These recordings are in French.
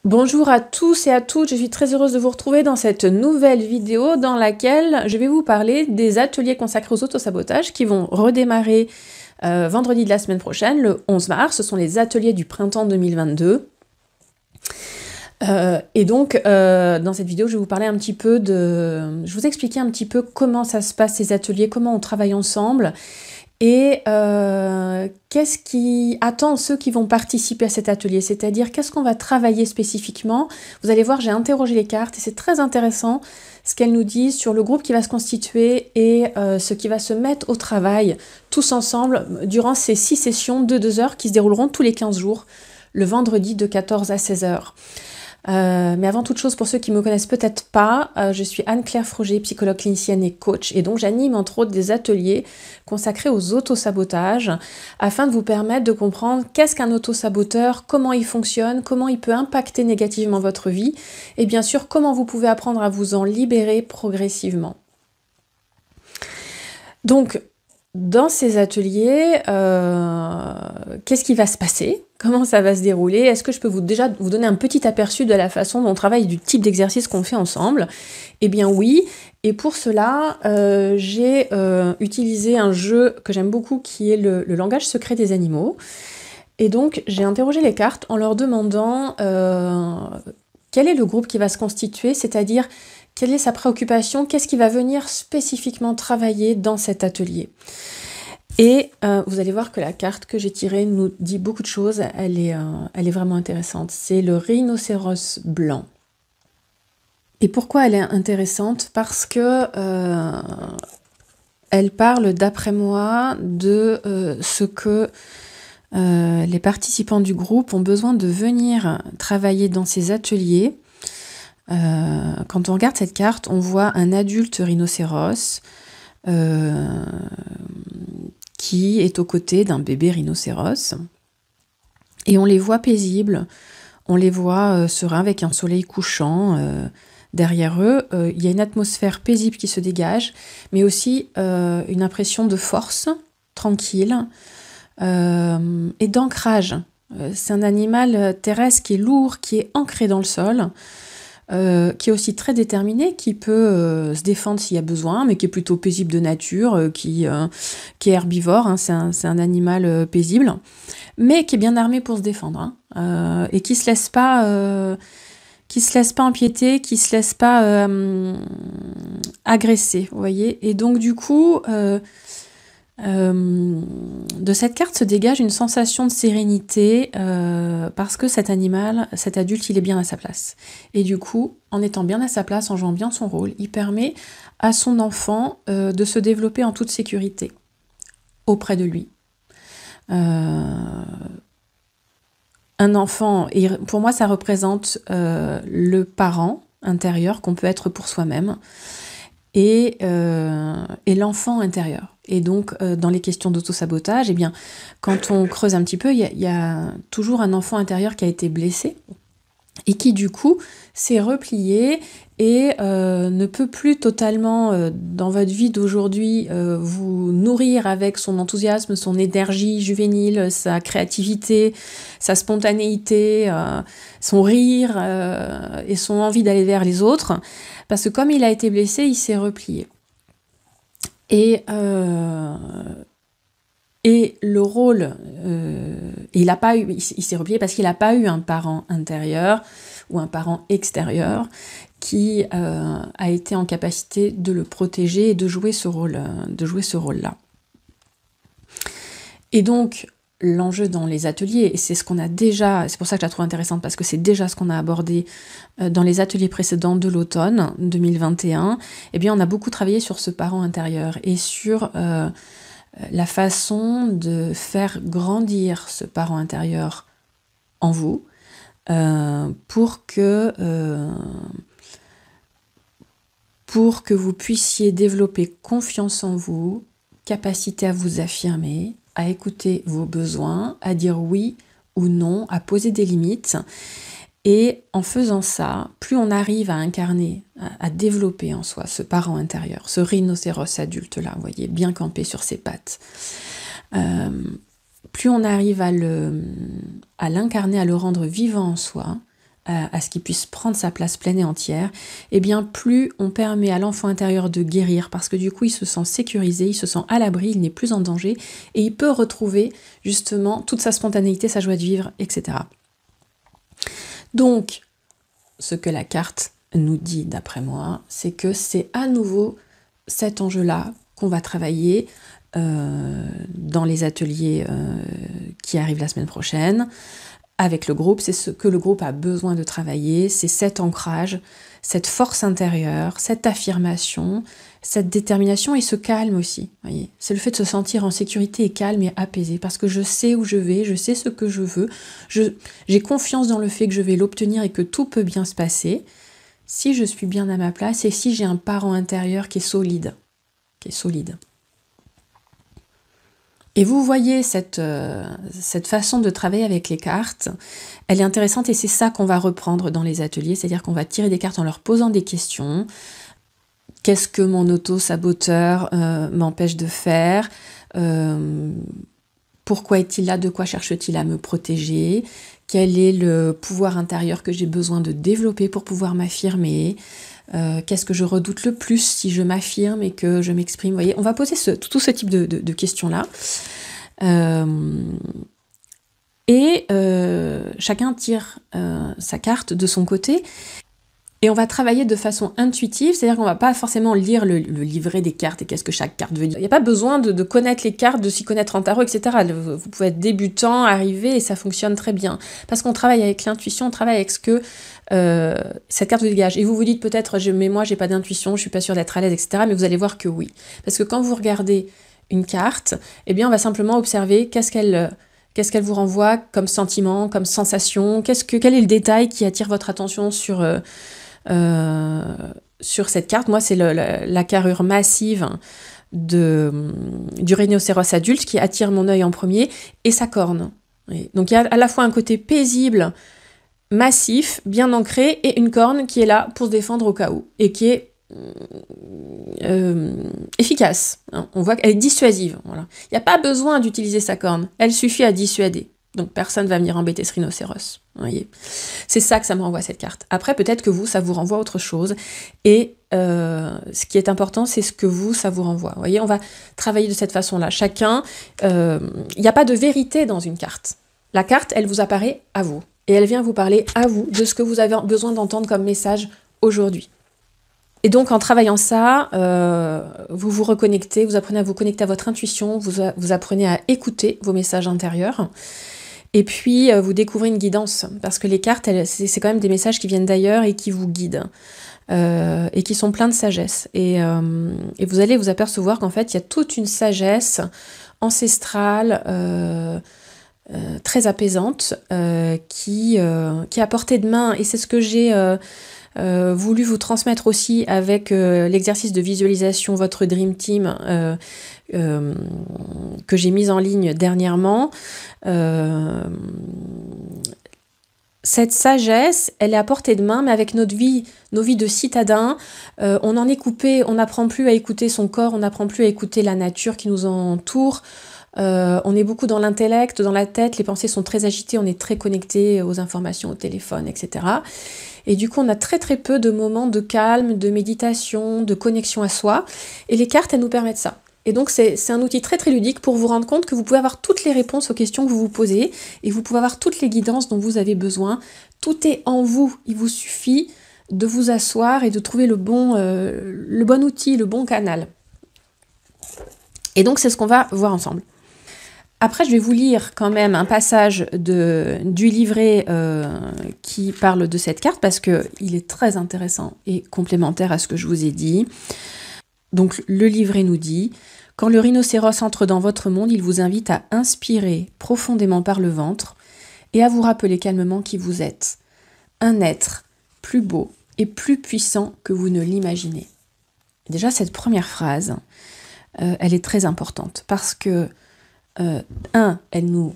Bonjour à tous et à toutes, je suis très heureuse de vous retrouver dans cette nouvelle vidéo dans laquelle je vais vous parler des ateliers consacrés aux autosabotages qui vont redémarrer vendredi de la semaine prochaine, le 11 mars. Ce sont les ateliers du printemps 2022. Dans cette vidéo, je vais vous parler un petit peu je vais vous expliquer un petit peu comment ça se passe ces ateliers, comment on travaille ensemble et qu'est-ce qui attend ceux qui vont participer à cet atelier, c'est-à-dire qu'est-ce qu'on va travailler spécifiquement. Vous allez voir, j'ai interrogé les cartes et c'est très intéressant ce qu'elles nous disent sur le groupe qui va se constituer et ce qui va se mettre au travail tous ensemble durant ces 6 sessions de 2 heures qui se dérouleront tous les 15 jours, le vendredi de 14 à 16 heures. Mais avant toute chose, pour ceux qui ne me connaissent peut-être pas, je suis Anne-Claire Froger, psychologue clinicienne et coach, et donc j'anime entre autres des ateliers consacrés aux autosabotages afin de vous permettre de comprendre qu'est-ce qu'un autosaboteur, comment il fonctionne, comment il peut impacter négativement votre vie, et bien sûr comment vous pouvez apprendre à vous en libérer progressivement. Donc, dans ces ateliers, qu'est-ce qui va se passer? Comment ça va se dérouler? Est-ce que je peux déjà vous donner un petit aperçu de la façon dont on travaille, du type d'exercice qu'on fait ensemble? Eh bien oui, et pour cela, j'ai utilisé un jeu que j'aime beaucoup qui est le langage secret des animaux. Et donc, j'ai interrogé les cartes en leur demandant quel est le groupe qui va se constituer, c'est-à-dire quelle est sa préoccupation, qu'est-ce qui va venir spécifiquement travailler dans cet atelier. Et vous allez voir que la carte que j'ai tirée nous dit beaucoup de choses, elle est vraiment intéressante. C'est le rhinocéros blanc. Et pourquoi elle est intéressante? Parce que elle parle, d'après moi, de ce que les participants du groupe ont besoin de venir travailler dans ces ateliers. Quand on regarde cette carte, on voit un adulte rhinocéros qui est aux côtés d'un bébé rhinocéros. Et on les voit paisibles, on les voit sereins avec un soleil couchant derrière eux. Il y a une atmosphère paisible qui se dégage, mais aussi une impression de force, tranquille, et d'ancrage. C'est un animal terrestre qui est lourd, qui est ancré dans le sol, qui est aussi très déterminé, qui peut se défendre s'il y a besoin, mais qui est plutôt paisible de nature, qui est herbivore, hein, c'est un animal paisible, mais qui est bien armé pour se défendre, hein, et qui se laisse pas empiéter, qui se laisse pas agresser, vous voyez. Et donc du coup, de cette carte se dégage une sensation de sérénité parce que cet animal, cet adulte, il est bien à sa place. Et du coup, en étant bien à sa place, en jouant bien son rôle, il permet à son enfant de se développer en toute sécurité auprès de lui. Un enfant, et pour moi, ça représente le parent intérieur qu'on peut être pour soi-même et l'enfant intérieur. Et donc, dans les questions d'autosabotage, eh bien, quand on creuse un petit peu, il y a toujours un enfant intérieur qui a été blessé et qui, du coup, s'est replié et ne peut plus totalement, dans votre vie d'aujourd'hui, vous nourrir avec son enthousiasme, son énergie juvénile, sa créativité, sa spontanéité, son rire et son envie d'aller vers les autres. Parce que comme il a été blessé, il s'est replié. Et le rôle, il s'est replié parce qu'il n'a pas eu un parent intérieur ou un parent extérieur qui a été en capacité de le protéger et de jouer ce rôle-là. Et donc, l'enjeu dans les ateliers, et c'est pour ça que je la trouve intéressante, parce que c'est déjà ce qu'on a abordé dans les ateliers précédents de l'automne 2021, eh bien on a beaucoup travaillé sur ce parent intérieur et sur la façon de faire grandir ce parent intérieur en vous pour que vous puissiez développer confiance en vous, capacité à vous affirmer, à écouter vos besoins, à dire oui ou non, à poser des limites. Et en faisant ça, plus on arrive à incarner, à développer en soi ce parent intérieur, ce rhinocéros adulte-là, vous voyez, bien campé sur ses pattes, plus on arrive à l'incarner, à le rendre vivant en soi, à ce qu'il puisse prendre sa place pleine et entière, et bien plus on permet à l'enfant intérieur de guérir, parce que du coup il se sent sécurisé, il se sent à l'abri, il n'est plus en danger, et il peut retrouver justement toute sa spontanéité, sa joie de vivre, etc. Donc, ce que la carte nous dit, d'après moi, c'est que c'est à nouveau cet enjeu-là qu'on va travailler dans les ateliers qui arrivent la semaine prochaine, avec le groupe. C'est ce que le groupe a besoin de travailler, c'est cet ancrage, cette force intérieure, cette affirmation, cette détermination et ce calme aussi. Voyez, c'est le fait de se sentir en sécurité et calme et apaisé, parce que je sais où je vais, je sais ce que je veux, j'ai confiance dans le fait que je vais l'obtenir et que tout peut bien se passer si je suis bien à ma place et si j'ai un parent intérieur qui est solide, Et vous voyez cette façon de travailler avec les cartes, elle est intéressante et c'est ça qu'on va reprendre dans les ateliers, c'est-à-dire qu'on va tirer des cartes en leur posant des questions. Qu'est-ce que mon auto-saboteur m'empêche de faire ? Pourquoi est-il là ? De quoi cherche-t-il à me protéger ? Quel est le pouvoir intérieur que j'ai besoin de développer pour pouvoir m'affirmer ? Qu'est-ce que je redoute le plus si je m'affirme et que je m'exprime ? Vous voyez, on va poser tout ce type de questions-là. Chacun tire sa carte de son côté. Et on va travailler de façon intuitive, c'est-à-dire qu'on ne va pas forcément lire le livret des cartes et qu'est-ce que chaque carte veut dire. Il n'y a pas besoin de connaître les cartes, de s'y connaître en tarot, etc. Vous pouvez être débutant, arriver, et ça fonctionne très bien. Parce qu'on travaille avec l'intuition, on travaille avec ce que cette carte vous dégage. Et vous vous dites peut-être, mais moi, j'ai pas d'intuition, je suis pas sûre d'être à l'aise, etc. Mais vous allez voir que oui. Parce que quand vous regardez une carte, eh bien, on va simplement observer qu'est-ce qu'elle vous renvoie comme sentiment, comme sensation, quel est le détail qui attire votre attention sur cette carte. Moi, c'est la carrure massive du rhinocéros adulte qui attire mon œil en premier, et sa corne. Donc il y a à la fois un côté paisible, massif, bien ancré, et une corne qui est là pour se défendre au cas où, et qui est efficace. On voit qu'elle est dissuasive. Voilà. Il n'y a pas besoin d'utiliser sa corne, elle suffit à dissuader. Donc personne ne va venir embêter ce rhinocéros. Voyez. C'est ça que ça me renvoie, cette carte. Après, peut-être que vous, ça vous renvoie autre chose. Et ce qui est important, c'est ce que vous, ça vous renvoie. Voyez, on va travailler de cette façon-là. Chacun, il n'y a pas de vérité dans une carte. La carte, elle vous apparaît à vous. Et elle vient vous parler à vous de ce que vous avez besoin d'entendre comme message aujourd'hui. Et donc, en travaillant ça, vous vous reconnectez, vous apprenez à vous connecter à votre intuition, vous apprenez à écouter vos messages intérieurs. Et puis, vous découvrez une guidance, parce que les cartes, c'est quand même des messages qui viennent d'ailleurs et qui vous guident, et qui sont pleins de sagesse. Et vous allez vous apercevoir qu'en fait, il y a toute une sagesse ancestrale, très apaisante, qui est à portée de main. Et c'est ce que j'ai voulu vous transmettre aussi avec l'exercice de visualisation Votre Dream Team, que j'ai mise en ligne dernièrement. Cette sagesse, elle est à portée de main, mais avec nos vies de citadins, on en est coupé, on n'apprend plus à écouter son corps, on n'apprend plus à écouter la nature qui nous entoure. On est beaucoup dans l'intellect, dans la tête, les pensées sont très agitées, on est très connecté aux informations, au téléphone, etc. Et du coup, on a très très peu de moments de calme, de méditation, de connexion à soi. Et les cartes, elles nous permettent ça. Et donc, c'est un outil très très ludique pour vous rendre compte que vous pouvez avoir toutes les réponses aux questions que vous vous posez, et vous pouvez avoir toutes les guidances dont vous avez besoin. Tout est en vous. Il vous suffit de vous asseoir et de trouver le bon outil, le bon canal. Et donc, c'est ce qu'on va voir ensemble. Après, je vais vous lire quand même un passage du livret qui parle de cette carte, parce qu'il est très intéressant et complémentaire à ce que je vous ai dit. Donc, le livret nous dit « Quand le rhinocéros entre dans votre monde, il vous invite à inspirer profondément par le ventre et à vous rappeler calmement qui vous êtes. Un être plus beau et plus puissant que vous ne l'imaginez. » Déjà, cette première phrase, elle est très importante parce que elle nous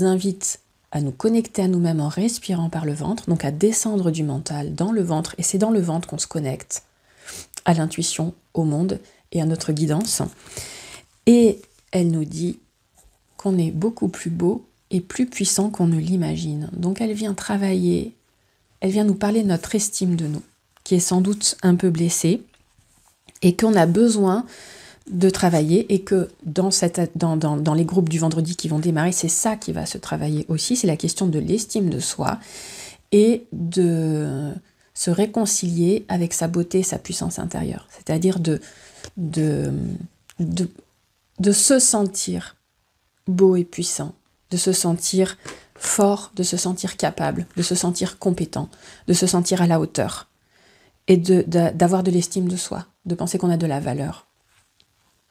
invite à nous connecter à nous-mêmes en respirant par le ventre, donc à descendre du mental dans le ventre, et c'est dans le ventre qu'on se connecte à l'intuition, au monde et à notre guidance. Et elle nous dit qu'on est beaucoup plus beau et plus puissant qu'on ne l'imagine. Donc elle vient travailler elle vient nous parler de notre estime de nous, qui est sans doute un peu blessée, et qu'on a besoin de travailler, et que dans les groupes du vendredi qui vont démarrer, c'est ça qui va se travailler aussi, c'est la question de l'estime de soi, et de se réconcilier avec sa beauté et sa puissance intérieure, c'est-à-dire de se sentir beau et puissant, de se sentir fort, de se sentir capable, de se sentir compétent, de se sentir à la hauteur, et d'avoir de l'estime de soi, de penser qu'on a de la valeur.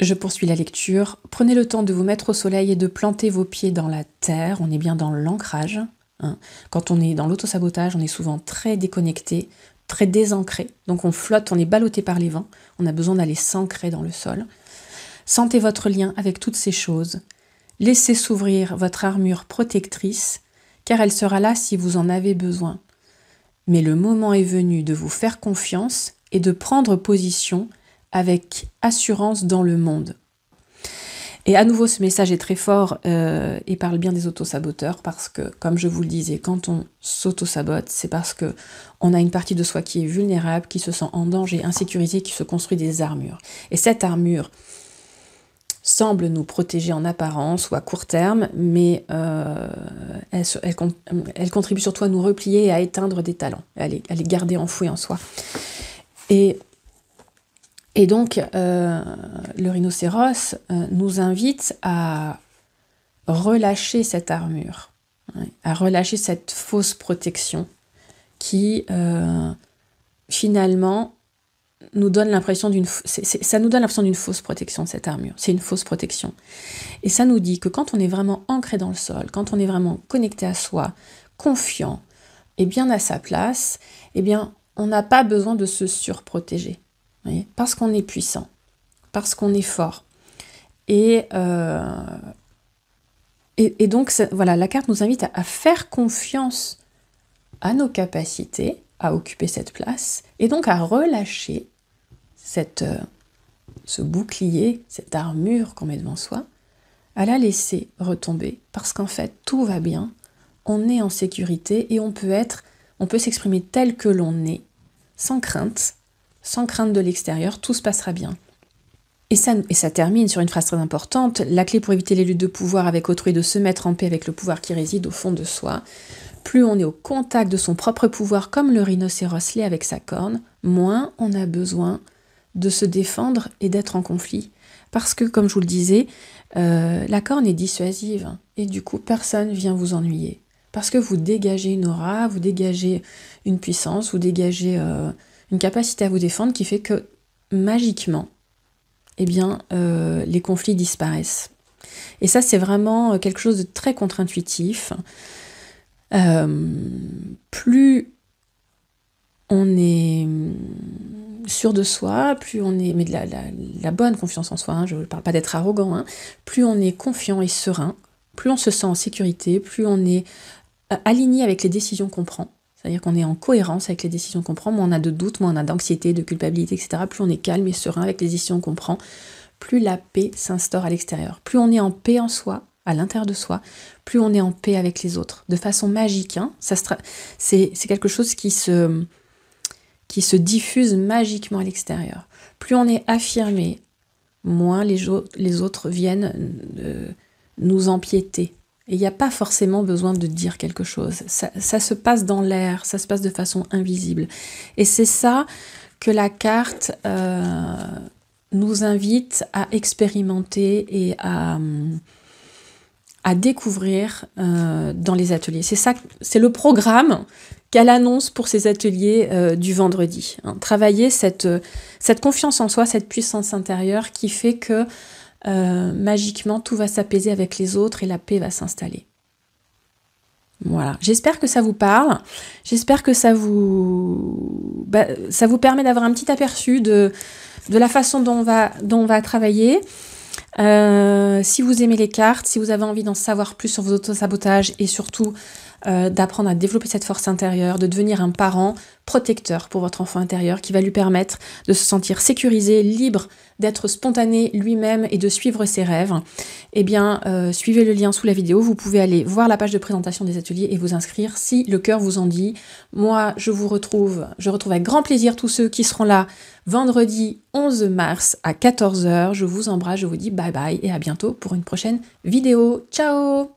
Je poursuis la lecture. Prenez le temps de vous mettre au soleil et de planter vos pieds dans la terre. On est bien dans l'ancrage. Quand on est dans l'autosabotage, on est souvent très déconnecté, très désancré. Donc on flotte, on est ballotté par les vents. On a besoin d'aller s'ancrer dans le sol. Sentez votre lien avec toutes ces choses. Laissez s'ouvrir votre armure protectrice, car elle sera là si vous en avez besoin. Mais le moment est venu de vous faire confiance et de prendre position avec assurance dans le monde. Et à nouveau, ce message est très fort et parle bien des autosaboteurs, parce que, comme je vous le disais, quand on s'autosabote, c'est parce que on a une partie de soi qui est vulnérable, qui se sent en danger, insécurisée, qui se construit des armures. Et cette armure semble nous protéger en apparence ou à court terme, mais elle contribue surtout à nous replier et à éteindre des talents, à les garder enfouis en soi. Et donc, le rhinocéros nous invite à relâcher cette armure, à relâcher cette fausse protection qui, finalement, nous donne l'impression ça nous donne l'impression d'une fausse protection, cette armure. C'est une fausse protection. Et ça nous dit que quand on est vraiment ancré dans le sol, quand on est vraiment connecté à soi, confiant et bien à sa place, eh bien, on n'a pas besoin de se surprotéger. Parce qu'on est puissant, parce qu'on est fort. Et donc, voilà, la carte nous invite à faire confiance à nos capacités à occuper cette place, et donc à relâcher ce bouclier, cette armure qu'on met devant soi, à la laisser retomber, parce qu'en fait, tout va bien, on est en sécurité, et on peut s'exprimer tel que l'on est, sans crainte de l'extérieur, tout se passera bien. Et ça termine sur une phrase très importante. La clé pour éviter les luttes de pouvoir avec autrui est de se mettre en paix avec le pouvoir qui réside au fond de soi. Plus on est au contact de son propre pouvoir, comme le rhinocéros l'est avec sa corne, moins on a besoin de se défendre et d'être en conflit. Parce que, comme je vous le disais, la corne est dissuasive, et du coup, personne vient vous ennuyer. Parce que vous dégagez une aura, vous dégagez une puissance, vous dégagez une capacité à vous défendre qui fait que, magiquement, eh bien, les conflits disparaissent. Et ça, c'est vraiment quelque chose de très contre-intuitif. Plus on est sûr de soi, plus on est, mais de la bonne confiance en soi, hein, je ne parle pas d'être arrogant, hein, plus on est confiant et serein, plus on se sent en sécurité, plus on est aligné avec les décisions qu'on prend. C'est-à-dire qu'on est en cohérence avec les décisions qu'on prend, moins on a de doutes, moins on a d'anxiété, de culpabilité, etc. Plus on est calme et serein avec les décisions qu'on prend, plus la paix s'instaure à l'extérieur. Plus on est en paix en soi, à l'intérieur de soi, plus on est en paix avec les autres. De façon magique, hein, c'est quelque chose qui se diffuse magiquement à l'extérieur. Plus on est affirmé, moins les autres viennent nous empiéter. Et il n'y a pas forcément besoin de dire quelque chose. Ça se passe dans l'air, ça se passe de façon invisible. Et c'est ça que la carte nous invite à expérimenter et à découvrir dans les ateliers. C'est le programme qu'elle annonce pour ces ateliers du vendredi. Hein. Travailler cette confiance en soi, cette puissance intérieure qui fait que magiquement, tout va s'apaiser avec les autres et la paix va s'installer. Voilà. J'espère que ça vous parle. J'espère que ça vous permet d'avoir un petit aperçu de la façon dont on va travailler. Si vous aimez les cartes, si vous avez envie d'en savoir plus sur vos autosabotages et surtout d'apprendre à développer cette force intérieure, de devenir un parent protecteur pour votre enfant intérieur qui va lui permettre de se sentir sécurisé, libre, d'être spontané lui-même et de suivre ses rêves, eh bien, suivez le lien sous la vidéo. Vous pouvez aller voir la page de présentation des ateliers et vous inscrire si le cœur vous en dit. Moi, je retrouve avec grand plaisir tous ceux qui seront là vendredi 11 mars à 14 h. Je vous embrasse, je vous dis bye bye et à bientôt pour une prochaine vidéo. Ciao!